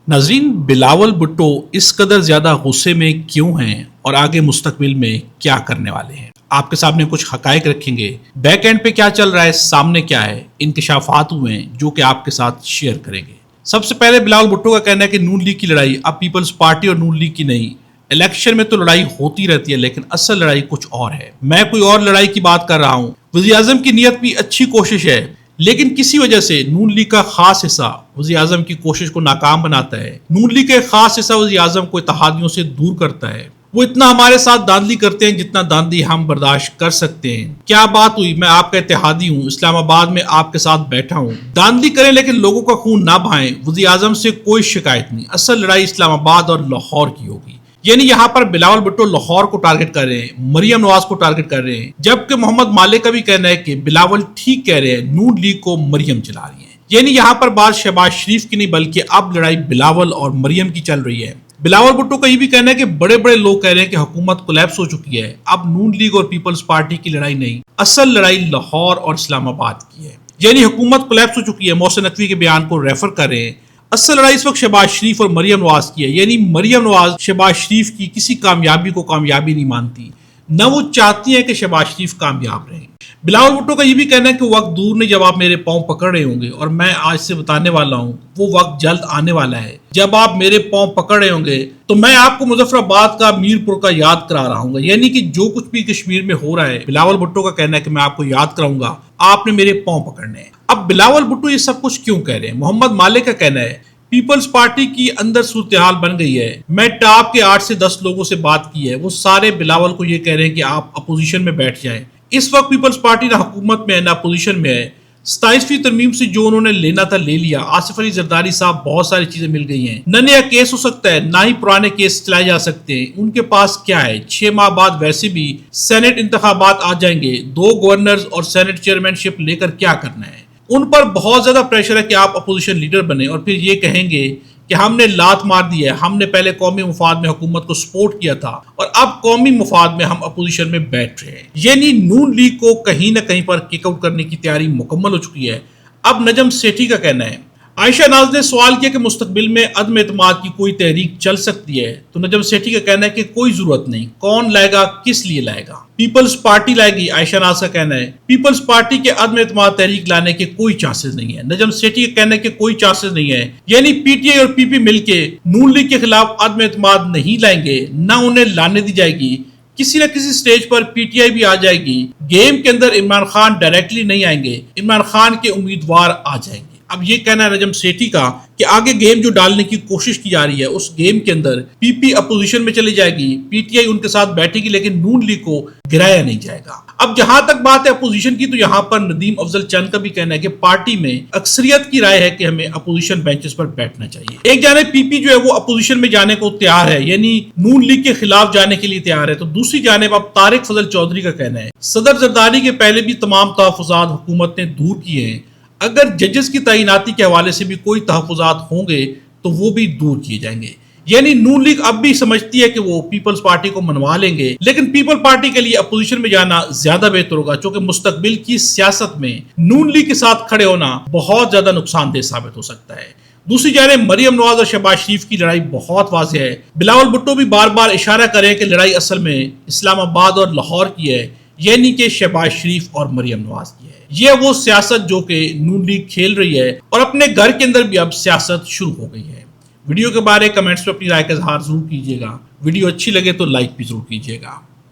ناظرین، بلاول بھٹو اس قدر زیادہ غصے میں کیوں ہیں اور آگے مستقبل میں کیا کرنے والے ہیں؟ آپ کے سامنے کچھ حقائق رکھیں گے، بیک اینڈ پہ کیا چل رہا ہے، سامنے کیا ہے، انکشافات ہوئے ہیں جو کہ آپ کے ساتھ شیئر کریں گے۔ سب سے پہلے بلاول بھٹو کا کہنا ہے کہ نون لیگ کی لڑائی اب پیپلز پارٹی اور نون لیگ کی نہیں۔ الیکشن میں تو لڑائی ہوتی رہتی ہے لیکن اصل لڑائی کچھ اور ہے، میں کوئی اور لڑائی کی بات کر رہا ہوں۔ وزیر اعظم کی نیت بھی اچھی کوشش ہے لیکن کسی وجہ سے نون لیگ کا خاص حصہ وزیر اعظم کی کوشش کو ناکام بناتا ہے۔ نون لیگ کا ایک خاص حصہ وزیر اعظم کو اتحادیوں سے دور کرتا ہے۔ وہ اتنا ہمارے ساتھ داندلی کرتے ہیں جتنا داندلی ہم برداشت کر سکتے ہیں۔ کیا بات ہوئی، میں آپ کا اتحادی ہوں، اسلام آباد میں آپ کے ساتھ بیٹھا ہوں، داندلی کریں لیکن لوگوں کا خون نہ بہائیں۔ وزیر اعظم سے کوئی شکایت نہیں، اصل لڑائی اسلام آباد اور لاہور کی ہوگی۔ یعنی یہاں پر بلاول بھٹو لاہور کو ٹارگٹ کر رہے ہیں، مریم نواز کو ٹارگٹ کر رہے ہیں، جبکہ محمد مالک کا بھی کہنا ہے کہ بلاول ٹھیک کہہ رہے ہیں، نون لیگ کو مریم چلا رہی ہے۔ یعنی یہاں پر بات شہباز شریف کی نہیں بلکہ اب لڑائی بلاول اور مریم کی چل رہی ہے۔ بلاول بھٹو کا یہ بھی کہنا ہے کہ بڑے بڑے لوگ کہہ رہے ہیں کہ حکومت کولیپس ہو چکی ہے، اب نون لیگ اور پیپلز پارٹی کی لڑائی نہیں، اصل لڑائی لاہور اور اسلام آباد کی ہے۔ یعنی حکومت کولیپس ہو چکی ہے، محسن نقوی کے بیان کو ریفر کر رہے ہیں۔ اصل لڑائی اس وقت شہباز شریف اور مریم نواز کی ہے، یعنی مریم نواز شہباز شریف کی کسی کامیابی کو کامیابی نہیں مانتی، نہ وہ چاہتی ہیں کہ شہباز شریف کامیاب رہیں۔ بلاول بھٹو کا یہ بھی کہنا ہے کہ وقت دور نہیں جب آپ میرے پاؤں پکڑ رہے ہوں گے، اور میں آج سے بتانے والا ہوں وہ وقت جلد آنے والا ہے جب آپ میرے پاؤں پکڑ رہے ہوں گے تو میں آپ کو مظفر آباد کا میر پور کا یاد کرا رہا ہوں گا۔ یعنی کہ جو کچھ بھی کشمیر میں ہو رہا ہے، بلاول بھٹو کا کہنا ہے کہ میں آپ کو یاد کراؤں گا، آپ نے میرے پاؤں پکڑنے ہیں۔ اب بلاول بھٹو یہ سب کچھ کیوں کہہ رہے ہیں؟ محمد مالک کا کہنا ہے پیپلز پارٹی کی اندر صورتحال بن گئی ہے، میں ٹاپ کے 8 سے 10 لوگوں سے بات کی ہے، وہ سارے بلاول کو یہ کہہ رہے ہیں کہ آپ اپوزیشن میں بیٹھ جائیں۔ اس وقت پیپلز پارٹی نہ حکومت میں ہے نہ اپوزیشن میں ہے۔ 27ویں ترمیم سے جو انہوں نے لینا تھا لے لیا، آصف علی زرداری صاحب بہت ساری چیزیں مل گئی ہیں، نہ نیا کیس ہو سکتا ہے نہ ہی پرانے کیس چلائے جا سکتے ہیں۔ ان کے پاس کیا ہے، 6 ماہ بعد ویسے بھی سینٹ انتخابات آ جائیں گے، 2 گورنرز اور سینٹ چیئرمین شپ لے کر کیا کرنا ہے۔ ان پر بہت زیادہ پریشر ہے کہ آپ اپوزیشن لیڈر بنیں اور پھر یہ کہیں گے کہ ہم نے لات مار دی ہے، ہم نے پہلے قومی مفاد میں حکومت کو سپورٹ کیا تھا اور اب قومی مفاد میں ہم اپوزیشن میں بیٹھ رہے ہیں۔ یعنی نون لیگ کو کہیں نہ کہیں پر کک آؤٹ کرنے کی تیاری مکمل ہو چکی ہے۔ اب نجم سیٹھی کا کہنا ہے، عائشہ ناز نے سوال کیا کہ مستقبل میں عدم اعتماد کی کوئی تحریک چل سکتی ہے، تو نجم سیٹھی کا کہنا ہے کہ کوئی ضرورت نہیں، کون لائے گا، کس لیے لائے گا، پیپلز پارٹی لائے گی۔ عائشہ ناز کا کہنا ہے پیپلز پارٹی کے عدم اعتماد تحریک لانے کے کوئی چانسز نہیں ہے۔ نجم سیٹھی کا کہنا ہے کہ کوئی چانسز نہیں ہے، یعنی پی ٹی آئی اور پی پی مل کے نون لیگ کے خلاف عدم اعتماد نہیں لائیں گے، نہ انہیں لانے دی جائے گی۔ کسی نہ کسی stage per P T I بھی آ جائے گی، گیم کے اندر عمران خان ڈائریکٹلی نہیں آئیں گے، عمران خان کے امیدوار آ جائیں گے۔ اب یہ کہنا ہے نجم سیٹھی کا کہ آگے گیم جو ڈالنے کی کوشش کی جا رہی ہے اس گیم کے اندر پی پی اپوزیشن میں چلی جائے گی، پی ٹی آئی ان کے ساتھ بیٹھے گی لیکن نون لیگ کو گرایا نہیں جائے گا۔ اب جہاں تک بات ہے اپوزیشن کی، تو یہاں پر ندیم افضل چند کا بھی کہنا ہے کہ پارٹی میں اکثریت کی رائے ہے کہ ہمیں اپوزیشن بینچز پر بیٹھنا چاہیے۔ ایک جانب پی پی جو ہے وہ اپوزیشن میں جانے کو تیار ہے، یعنی نون لیگ کے خلاف جانے کے لیے تیار ہے، تو دوسری جانب اب طارق فضل چودھری کا کہنا ہے صدر زرداری کے پہلے بھی تمام تحفظات حکومت نے دور کیے ہیں، اگر ججز کی تعیناتی کے حوالے سے بھی کوئی تحفظات ہوں گے تو وہ بھی دور کیے جائیں گے۔ یعنی نون لیگ اب بھی سمجھتی ہے کہ وہ پیپلز پارٹی کو منوا لیں گے، لیکن پیپل پارٹی کے لیے اپوزیشن میں جانا زیادہ بہتر ہوگا، چونکہ مستقبل کی سیاست میں نون لیگ کے ساتھ کھڑے ہونا بہت زیادہ نقصان دہ ثابت ہو سکتا ہے۔ دوسری جانب مریم نواز اور شہباز شریف کی لڑائی بہت واضح ہے۔ بلاول بھٹو بھی بار بار اشارہ کریں کہ لڑائی اصل میں اسلام آباد اور لاہور کی ہے، یعنی کہ شہباز شریف اور مریم نواز کی ہے۔ یہ وہ سیاست جو کہ نون لیگ کھیل رہی ہے اور اپنے گھر کے اندر بھی اب سیاست شروع ہو گئی ہے۔ ویڈیو کے بارے کمنٹس میں اپنی رائے کا اظہار ضرور کیجیے گا، ویڈیو اچھی لگے تو لائک بھی ضرور کیجیے گا۔